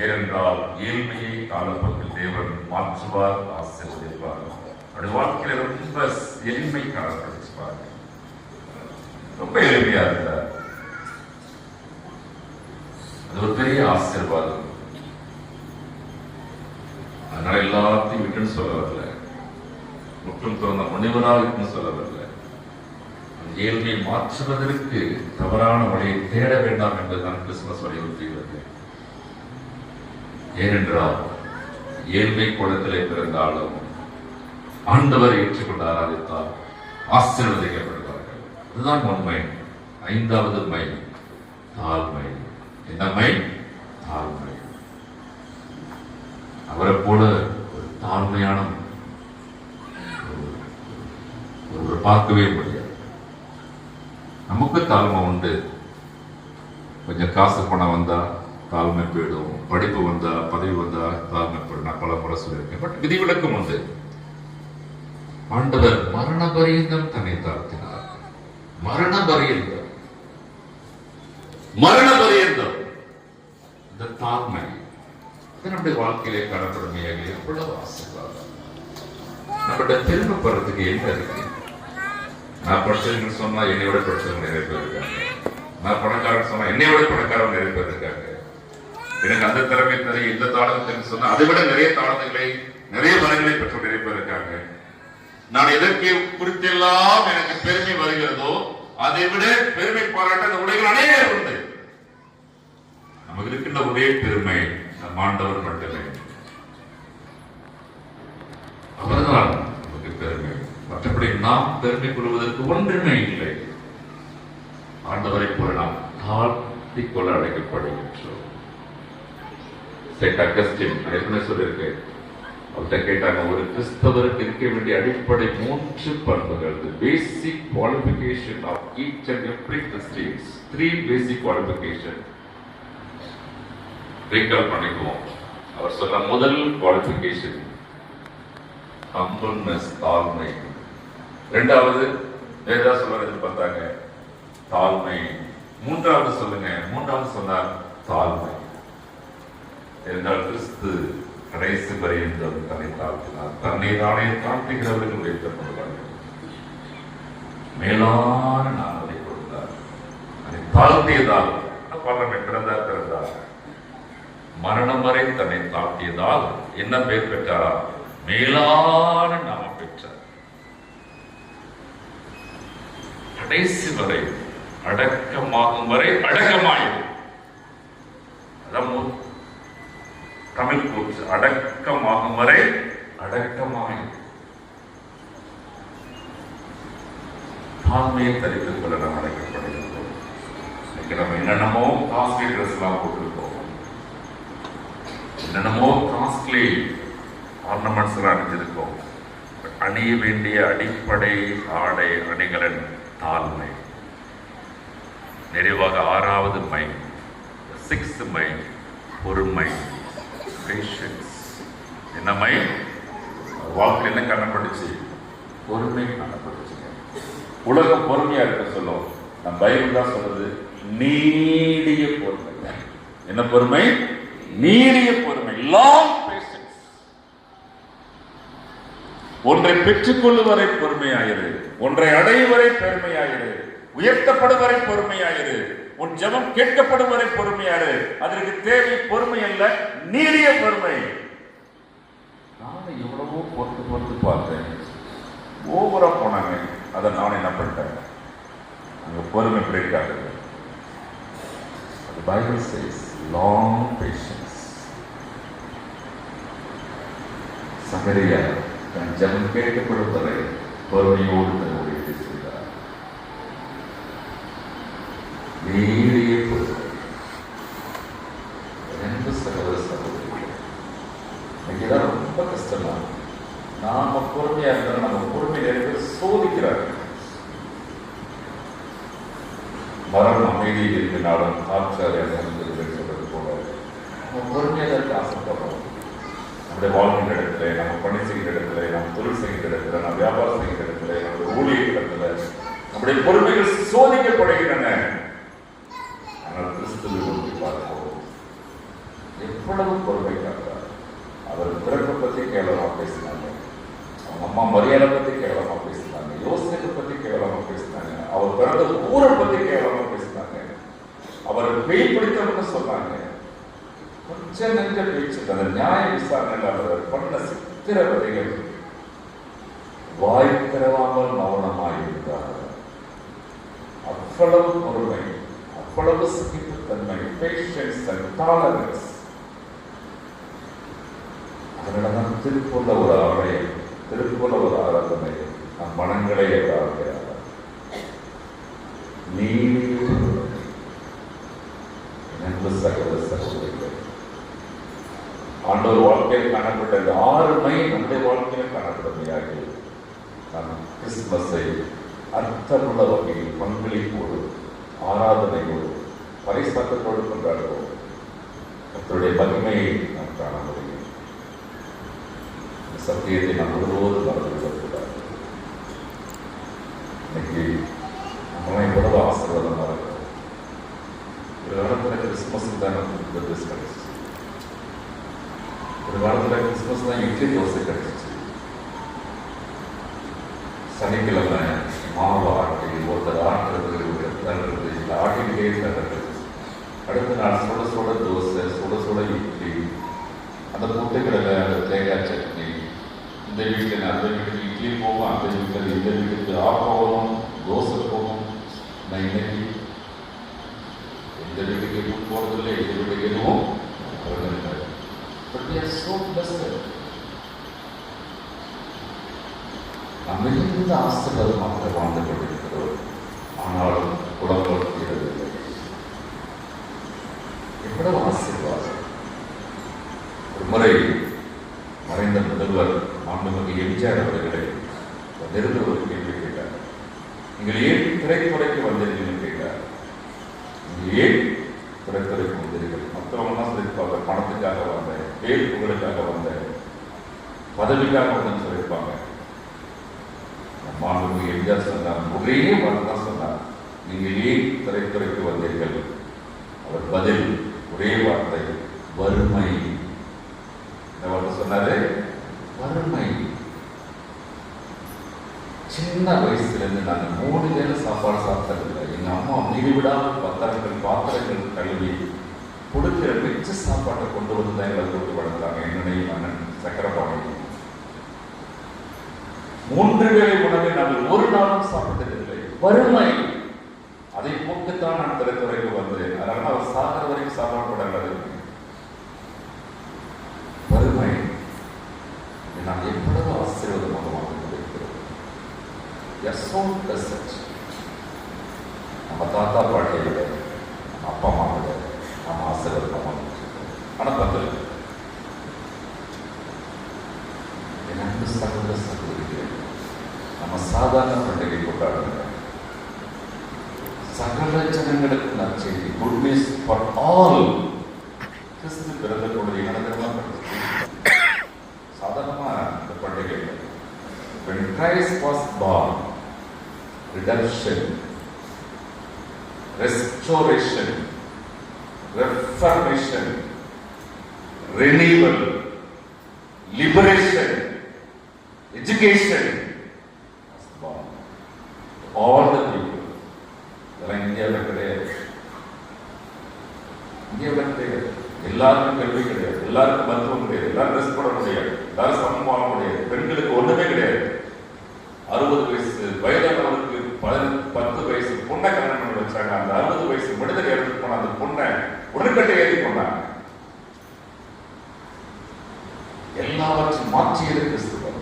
ஏனென்றால் ஏழ்மையை காலப்போக்கில் தேவன் மாற்றுவார், ஆசீர்வதிப்பார். அவருடைய வாழ்க்கையில ரொம்ப எளிமை காணப்படுவார். ரொம்ப எளிமையா இருந்தார். அது ஒரு பெரிய ஆசீர்வாதம். அதனால எல்லாத்தையும் விட்டுன்னு சொல்ல வரல, முற்றும் துறந்த முனிவராக இருக்குன்னு சொல்ல வரல. ஏழ்மையை மாற்றுவதற்கு தவறான வழியை தேட வேண்டாம் என்பதுதான் கிறிஸ்துமஸ் வலியுறுத்துகிறது. ஏனென்றால் ஏழ்மை குளத்திலே பிறந்தாலும் ஆண்டவர் ஏற்றுக்கொண்டு ஆராதித்தால் ஆசீர்வதிக்கப்படுவார்கள். அதுதான் உண்மை. 5வது மை தாழ்மை. என்ன மை? தாழ்மை. அவரை போல ஒரு தாழ்மையான ஒரு பார்க்கவே முடியாது. நமக்கு தாழ்மை உண்டு. கொஞ்சம் காசு பணம் வந்தா தாழ்மை போயிடும், படிப்பு வந்தா பதவி வந்தா தாழ்மை போயிடும். நான் பல முறை சொல்லியிருக்கேன். பட் விதிவிலக்கும் உண்டு. ஆண்டவர் மரண பரியந்தம் தன்னை தாழ்த்தினார். மரண பரியந்தம் இந்த தாழ்மை நம்முடைய வாழ்க்கையிலே காணப்படுமையாக எவ்வளவு ஆசீர்வாதம். நம்மகிட்ட பெருமைப்படுறதுக்கு என்ன இருக்கு? நான் படிச்சவங்க சொன்னா என்னை விட படிச்சவங்க நிறைய பேர் இருக்காங்க. நான் பணக்காரன் சொன்னா என்னை விட பணக்காரன் நிறைய பேர் இருக்காங்க. எனக்கு அந்த திறமை தெரியும், இந்த தாளத்தை சொன்னா அதை விட நிறைய தாளங்களை நிறைய மரங்களை பெற்ற நிறைய பேர் இருக்காங்க. நான் எதற்கு குறித்தெல்லாம் எனக்கு பெருமை வருகிறதோ அதை விட பெருமை பாராட்ட உடைகள் அநேகம் உண்டு. நமக்கு இருக்கின்ற ஒரே பெருமை நம் ஆண்டவர் மட்டுமே. அவர்தான் நமக்கு பெருமை. மற்றபடி நாம் பெருமை கொள்வதற்கு ஒன்றுமே இல்லை. ஆண்டவரை போல நாம் தாழ்த்திக் கொள்ள அழைக்கப்படுகின்றோம். செயின்ட் அகஸ்டின் ஏற்கனவே சொல்லியிருக்கேன். அவர்கிட்ட கேட்டாங்க, ஒரு கிறிஸ்தவருக்கு இருக்க வேண்டிய அடிப்படை 3 பண்புகள். The basic qualification of each and every Christian. 3 basic qualification. Recall பண்ணிக்குவோம். அவர் சொன்ன முதல் குவாலிஃபிகேஷன் humbleness, தாழ்மை. 2வது வேற ஏதாவது சொல்றது பார்த்தாங்க, தாழ்மை. 3வது சொல்லுங்க. 3வது சொன்னார் தாழ்மை. என்றால் கிறிஸ்து கடைசி பரியந்தம் தன்னை தாழ்த்தினார். தன்னை தானே தாழ்த்துகிறவர்கள் உயர்த்தப்படுவார்கள். மேலான நாமத்தை கொடுத்தார். அதை தாழ்த்தியதால் பிறந்தார். மரணம் வரை தன்னை தாழ்த்தியதால் என்ன பேர் பெற்றாரா? மேலான நாமம் பெற்றார். கடைசி வரை அடக்கமாகும் வரை அடக்கமாயிரு. தமிழ் கூற்று, அடக்கமாகும் வரை அடக்கமாயிரு. தாழ்மையை தரித்துக் கொள்ள நாம் அழைக்கப்படுகிறோம். நம்ம என்னென்னமோ காஸ்ட்லி ட்ரெஸ் எல்லாம் போட்டிருக்கோம், என்னென்னமோ காஸ்ட்லி ஆர்னமெண்ட்ஸ் எல்லாம் அணிஞ்சிருக்கோம். அணிய வேண்டிய அடிப்படை ஆடை அணிகளின் தாழ்மை. நிறைவாக 6வது மை, 6th மை, பொறுமை, பேஷன்ஸ். என்ன மை? வாழ்க்கை என்ன காணப்பட்டுச்சு? பொறுமை காணப்பட்டுச்சு. உலகம் பொறுமையா இருக்க சொல்லும். நம் பைபிள் தான் சொல்றது நீடிய பொறுமை. என்ன பொறுமை? நீடிய பொறுமை, லாங் பேஷன்ஸ். ஒன்றை பெற்றுக்கொள்ளும் வரை பொறுமையாயிரு, ஒன்றை அடையும் வரை பெருமையாயிரு, உயர்த்தப்படும் வரை பொறுமையாயிரு, உன் ஜெபம் கேட்கப்படும் வரை பொறுமையாயிரு. அதற்கு தேவை பொறுமை அல்ல, நீடிய பொறுமை. நான் எவ்வளவோ பொறுத்து பார்த்தேன், ஓவரா போனாங்க. அதை நான் என்ன பண்ணிட்டேன்? அங்க பொறுமை பிரேக் ஆகுது. Bible says long patience. சகரியா தன் ஜெபம் கேட்கப்படும் வரை பொறுமையோடு தன் ஊழியத்தை செய்தார். நீடிய பொறுமை. சகோதர சகோதரிகள், இன்னைக்குதான் ரொம்ப கஷ்டமா. நாம பொறுமையா இருந்தாலும் நம்ம பொறுமையை சோதிக்கிறார்கள். மரணம் அமைதியில் இருக்கிறாலும் ஆச்சாரியாக சொல்றது போல நம்ம பொறுமையாக இருக்க ஆசைப்படுறோம். நம்முடைய வாழ்கின்ற இடத்துல, நம்ம பணி செய்கிற இடத்துல, நம்ம தொழில் செய்கிற இடத்துல, நம்ம வியாபாரம் செய்கிற இடத்துல, நம்முடைய ஊழியர் இடத்துல நம்முடைய பொறுமைகள் சோதிக்கப்படுகின்றன. ஆனால் கிறிஸ்துவை நோக்கி பார்ப்போம். எவ்வளவு பொறுமை காட்டுறார். அவர் பிறப்பை பற்றி கேவலமா பேசினாங்க, அவங்க அம்மா மரியாதை பற்றி கேவலமா பேசினாங்க, யோசனை பற்றி கேவலமா பேசினாங்க, அவர் பிறந்த ஊரை பற்றி கேவலமா பேசினாங்க, அவர் பேய் பிடித்தவன்னு சொன்னாங்க. கொஞ்சம் நெஞ்ச பேச்சு அந்த நியாய விசாரணையில் அவர் பண்ண சித்திரவதைகள். வாய் திறவாமல் மௌனமாயிருந்தார். அவ்வளவு பொறுமை, அவ்வளவு சகிப்புத்தன்மை, பேஷன்ஸ் அண்ட் டாலரன்ஸ். அதனால்தான் திருப்பூர்ல ஒரு ஆலயம், திருப்பூர்ல ஒரு ஆராதனை, நம் மனங்களை ஆராய்கிறார். சகோதர சகோதரிகள், ஆண்டவர் வாழ்க்கையில் காணப்பட்ட இந்த 6 மை நம்முடைய வாழ்க்கையில் காணப்படுமையாக நாம் கிறிஸ்துமஸை அர்த்தமுள்ள வகையில் பங்களிப்போடு, ஆராதனையோடு, பரிசாத்தத்தோடு கொண்டாடுவோம். கர்த்தருடைய மகிமையை நாம் காண முடியும். சத்தியத்தை நாம் ஒருபோது மறந்துவிடக்கூடாது. இன்னைக்கு நம்மளாம் எவ்வளவு ஆசீர்வாதமாக இருக்கிறோம். ஒரு காலத்தில் கிறிஸ்துமஸ் தான் ட்ரெஸ் கிடைச்சிச்சு, ஒரு காலத்தில் கிறிஸ்துமஸ் தான் இட்லி தோசை கிடைச்சிச்சு. சனிக்கிழமை மாவு ஆட்டி ஒருத்தர் ஆட்டுறது, தள்ளுறது, இல்லை ஆட்டிக்கிட்டே தள்ளுறது. அடுத்த நாள் சுட சுட தோசை, சுட சுட இட்லி, அந்த முட்டைக்கடலை, அந்த தேங்காய் சட்னி. இந்த வீட்டில் அந்த வீட்டுக்கு இட்லி போகும், அந்த வீட்டில் இந்த வீட்டுக்கு ஆப்பம் தோசை போகும். நான் இன்னைக்கு இந்த வீட்டுக்கு எதுவும் போறதில்லை, இந்த வீட்டுக்கு எதுவும் போறதில்லை. But we are so blessed. நாம் மிகுந்த ஆசீர்வாதமாக வாழ்ந்து கொண்டிருக்கிறோம். ஆனாலும் குணப்படுத்துகிறதில்லை. எவ்வளவு ஆசீர்வாதம்! ஒரு முறை மறைந்த முதல்வர் மாண்புமிகு எம்ஜிஆர் அவர்களை நெருங்க ஒரு கேள்வி கேட்டார். நீங்கள் ஏன் திரைத்துறைக்கு வந்தீர்கள் கேட்டார். நீங்கள் ஏன் திரைத்துறைக்கு வந்தீர்கள்? மற்றவங்கலாம் சொல்லியிருப்பாங்க, பணத்துக்காக வந்தேன், பேர் புகழுக்காக வந்தேன், பதவிக்காக வந்தேன்னு சொல்லியிருப்பாங்க. மாண்புமிகு எம்ஜிஆர் சொன்னார், ஒரே வார்த்தை தான் சொன்னார், நீங்கள் ஏன் திரைத்துறைக்கு வந்தீர்கள்? அவர் பதில் ஒரே வார்த்தை, வறுமை. என்ன வார்த்தை சொன்னாரு? வறுமை. சின்ன வயசுலேருந்து நாங்கள் 3 வேளை சாப்பாடு சாப்பிட்டதில்லை. எங்கள் அம்மா மீறி விடாமல் பாத்திரங்கள் கழுவி கொடுக்கிற மிச்ச சாப்பாட்டை கொண்டு வந்து தான் எங்களை கொடுத்து வளர்த்தாங்க. என்னுடைய அண்ணன் சக்கரபாணி 3 வேளை உணவை நாங்கள் ஒரு நாளும் சாப்பிட்டதில்லை. வறுமை. அதை போக்குத்தான் நான் திரைத்துறைக்கு வந்தேன். அதனால அவர் சாகிற வரைக்கும் சாப்பாடு போடாது. வறுமை. நாம் எவ்வளவு ஆசீர்வாதமாக வாழ்ந்து கொண்டிருக்கிறோம். நம்ம தாத்தா பாட்டியை விட, நம்ம அப்பா அம்மா விட நம்ம ஆசீர்வாதமாக ஆனால் பதில் என் அன்பு சகோதர சகோதரிகள், நம்ம சாதாரண பண்டிகை கொண்டாடுங்க. சகல ஜனங்களுக்கு நற்செய்தி, குட் நியூஸ் ஃபார் ஆல். கிறிஸ்து பிறந்த பொழுது நடந்தெல்லாம் சாதாரணமா இந்த பண்டிகை. When Christ was born, redemption, restoration, reformation, renewal, liberation, education was born. All the people. இதெல்லாம் இந்தியாவில் கிடையாது. இந்தியாவில் கிடையாது. எல்லாருக்கும் கல்வி கிடையாது, எல்லாருக்கும் மருத்துவம் கிடையாது, எல்லாரும் ட்ரெஸ் போட முடியாது, எல்லாரும் சமம் வாங்க முடியாது. பெண்களுக்கு ஒண்ணுமே கிடையாது. 60 வயதானவருக்கு 10 வயசு பொண்ணை கல்யாணம் பண்ணி வச்சாங்க. அந்த 60 வயசு விடுதலை எடுத்து போன அந்த பொண்ணை உடற்கட்டை ஏற்றி கொண்டாங்க. எல்லாவற்றையும் மாற்றியது கிறிஸ்துவம்.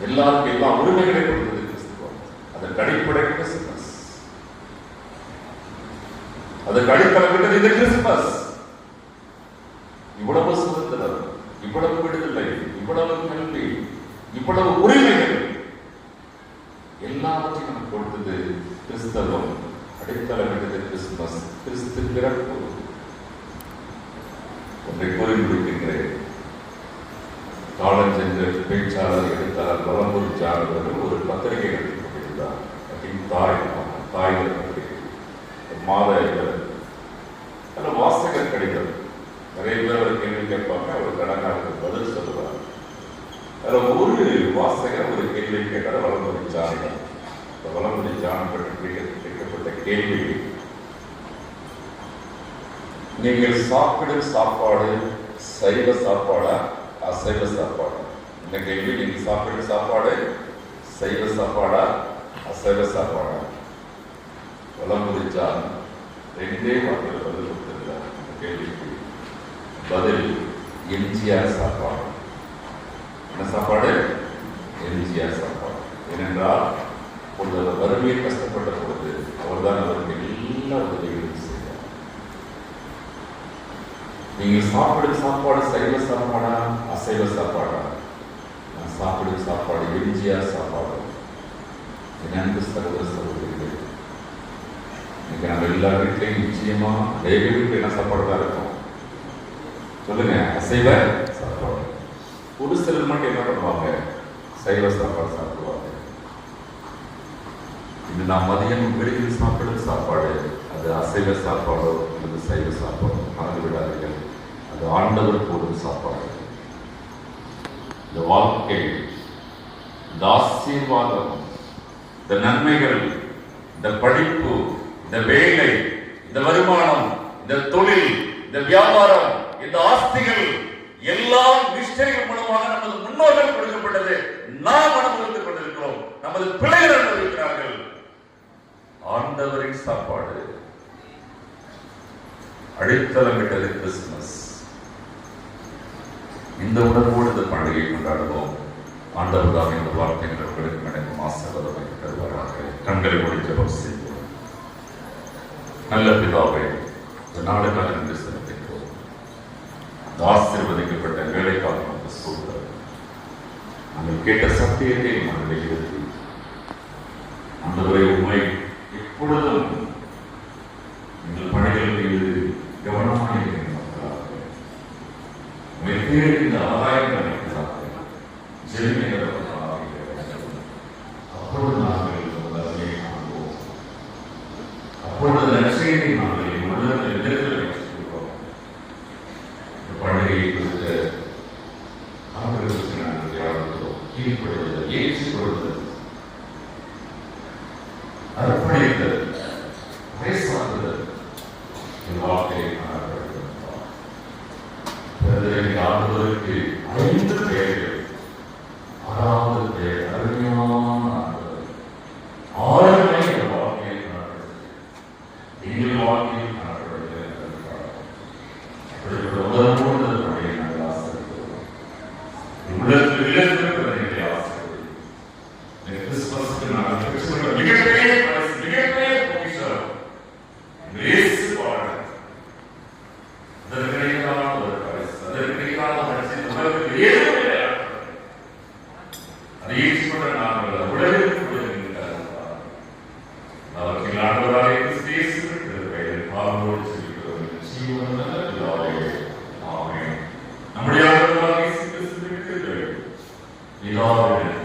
எல்லாருக்கும் எல்லா உரிமைகளை கொடுத்தது கிறிஸ்துவம். அதற்கு அடிப்படை கிறிஸ்துமஸ். அதற்கு அடித்தளம் விட்டது இந்த கிறிஸ்துமஸ். இவ்வளவு சுதந்திரம், இவ்வளவு விடுதலை, இவ்வளவு கல்வி, இவ்வளவு உரிமைகள் எல்லாவற்றையும் நமக்கு கொடுத்தது கிறிஸ்தவம். அடித்தளமிட்டது கிறிஸ்துமஸ், கிறிஸ்து பிறப்பு. ஒன்றை கூறி முடிக்கின்றேன். காலஞ்சென்ற பேச்சாளர் எழுத்தாளர் வளம்பூர் ஜான் அவர்கள் ஒரு பத்திரிகை நடத்தி கொண்டிருந்தார். தாய் பத்திரிகை மாத வாசகர் கடிதம். நிறைய பேர் கடனாளருக்கு பதில் சொல்லுவார். அதில் ஒரு வாசகர் ஒரு கேள்வி கேட்டார். வளமுறை ஜான். வளமுறை ஜான் பற்றி கேட்கப்பட்ட கேள்வி, நீங்கள் சாப்பிடும் சாப்பாடு சைவ சாப்பாடா அசைவ சாப்பாடா? இந்த கேள்வி, நீங்கள் சாப்பிடும் சாப்பாடு சைவ சாப்பாடா அசைவ சாப்பாடா? வளமுறை ஜான் 2 வார்த்தைகள் பதில் கொடுத்திருந்தார். இந்த கேள்விக்கு பதில் எம்ஜிஆர் சாப்பாடு. என்ன சாப்பாடு? எம்ஜிஆர் சாப்பாடு. ஏனென்றால் பொழுது வறுமையை கஷ்டப்பட்ட பொழுது அவர்தான் அவருக்கு எல்லா உதவிகளும் செய்தார். நீங்கள் சாப்பிடும் சாப்பாடு சைவ சாப்பாடா அசைவ சாப்பாடா? நான் சாப்பிடும் சாப்பாடு எம்ஜிஆர் சாப்பாடு. என் அன்பு சகோதர சகோதரிகள், இன்னைக்கு நம்ம எல்லா வீட்லையும் நிச்சயமா வீட்டுக்கு என்ன சாப்பாடு தான் இருக்கும்? சொல்லுங்க. அசைவ சாப்பாடு. ஒரு சிலர் மட்டும் என்ன பண்ணுவாங்க? சைவ சாப்பாடு சாப்பிடுவாங்க. இது நான் மதியம் வெளியில் சாப்பிடும் சாப்பாடு, அது அசைவ சாப்பாடோ அல்லது சைவ சாப்பாடோ மறந்து விடாதீர்கள். அது ஆண்டவர் போடும் சாப்பாடு. இந்த வாழ்க்கை, இந்த ஆசீர்வாதம், இந்த நன்மைகள், இந்த படிப்பு, இந்த வேலை, இந்த வருமானம், இந்த தொழில், இந்த வியாபாரம், இந்த ஆஸ்திகள் எல்லாம் நிச்சயம் மூலமாக நமது முன்னோர்கள் கொடுக்கப்பட்டது. நாம் அனுபவித்துக் கொண்டிருக்கிறோம். நமது பிள்ளைகள் அனுபவிக்கிறார்கள். ஆண்டவரின் சாப்பாடு. அடித்தளமிட்டது கிறிஸ்துமஸ். இந்த உணர்வோடு இந்த பண்டிகை கொண்டாடுவோம். ஆண்டவர் தான் இந்த வார்த்தைகளுக்கு நினைக்கும் ஆசீர்வாதத்தை தருவாராக. கண்களை மூடி ஜெபம் செய்வோம். நல்ல பிதாவே, இந்த நாளுக்காக நன்றி செலுத்துகிறோம். ஆசீர்வதிக்கப்பட்ட வேலைக்காக நமக்கு சூழ்நிலை நாங்கள் கேட்ட சத்தியத்தை மனதில் இருத்தி ஆண்டவரை உண்மை எப்பொழுதும் எங்கள் பணிகள் மீது கவனமாக இருக்கிறார்கள். உண்மை தேடி இந்த ஆதாயம் நினைக்கிறார்கள். ஜெயமையாக அப்பொழுது நாங்கள் உலகத்தை காண்போம். அப்பொழுது லட்சியத்தை நாங்கள் உலகத்தில் நிலைத்து வைக்கிறோம். இந்த பண்டிகையை குறித்த ஆண்டுகளுக்கு நாங்கள் தியானிக்கிறோம். கீழ்ப்படுதல், ஏற்றுக்கொள்ளுதல், அர்ப்பணித்தல், பறைசாற்றுதல் வாழ்க்கையை காணப்படுகின்றோம். ஆண்டுகளுக்கு 5 பெயர்கள். 6வது பெயர் அருமையான ஆண்டுகள். 6 இந்த வாழ்க்கையை காணப்படுகிறது. எங்கள் வாழ்க்கையில் காணப்படுகிறது. உதவோடு நம்முடைய நாங்கள் ஆசைப்படுகிறோம். உள்ளத்தில் இழந்திருக்கிறதை ஆசைப்படுகிறோம். கிறிஸ்துமஸ்க்கு நாங்கள் பெற்றுக்கொண்ட மிகப்பெரிய பரிசு, மிகப்பெரிய பொக்கிஷம் இயேசு பாடு. அதற்கு இணையான ஒரு பரிசு, அதற்கு இணையான பரிசு உலகத்தில் ஏதும் இல்லை. அதை ஏற்றுக்கொண்ட நாங்கள் உலகிற்கு கொடுக்கின்றார். அவர்கள் ஆண்டவராக கிறிஸ்து இயேசுவின் பெயரில் பாவமோடு செல்கிறோம். ஜீவனுள்ள பிதாவே, ஆமென். நம்முடைய ஆண்டவராக இயேசு கிறிஸ்துவின் பிதாவின்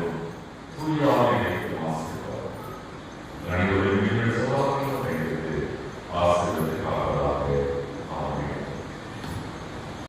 தூய ஆவியின்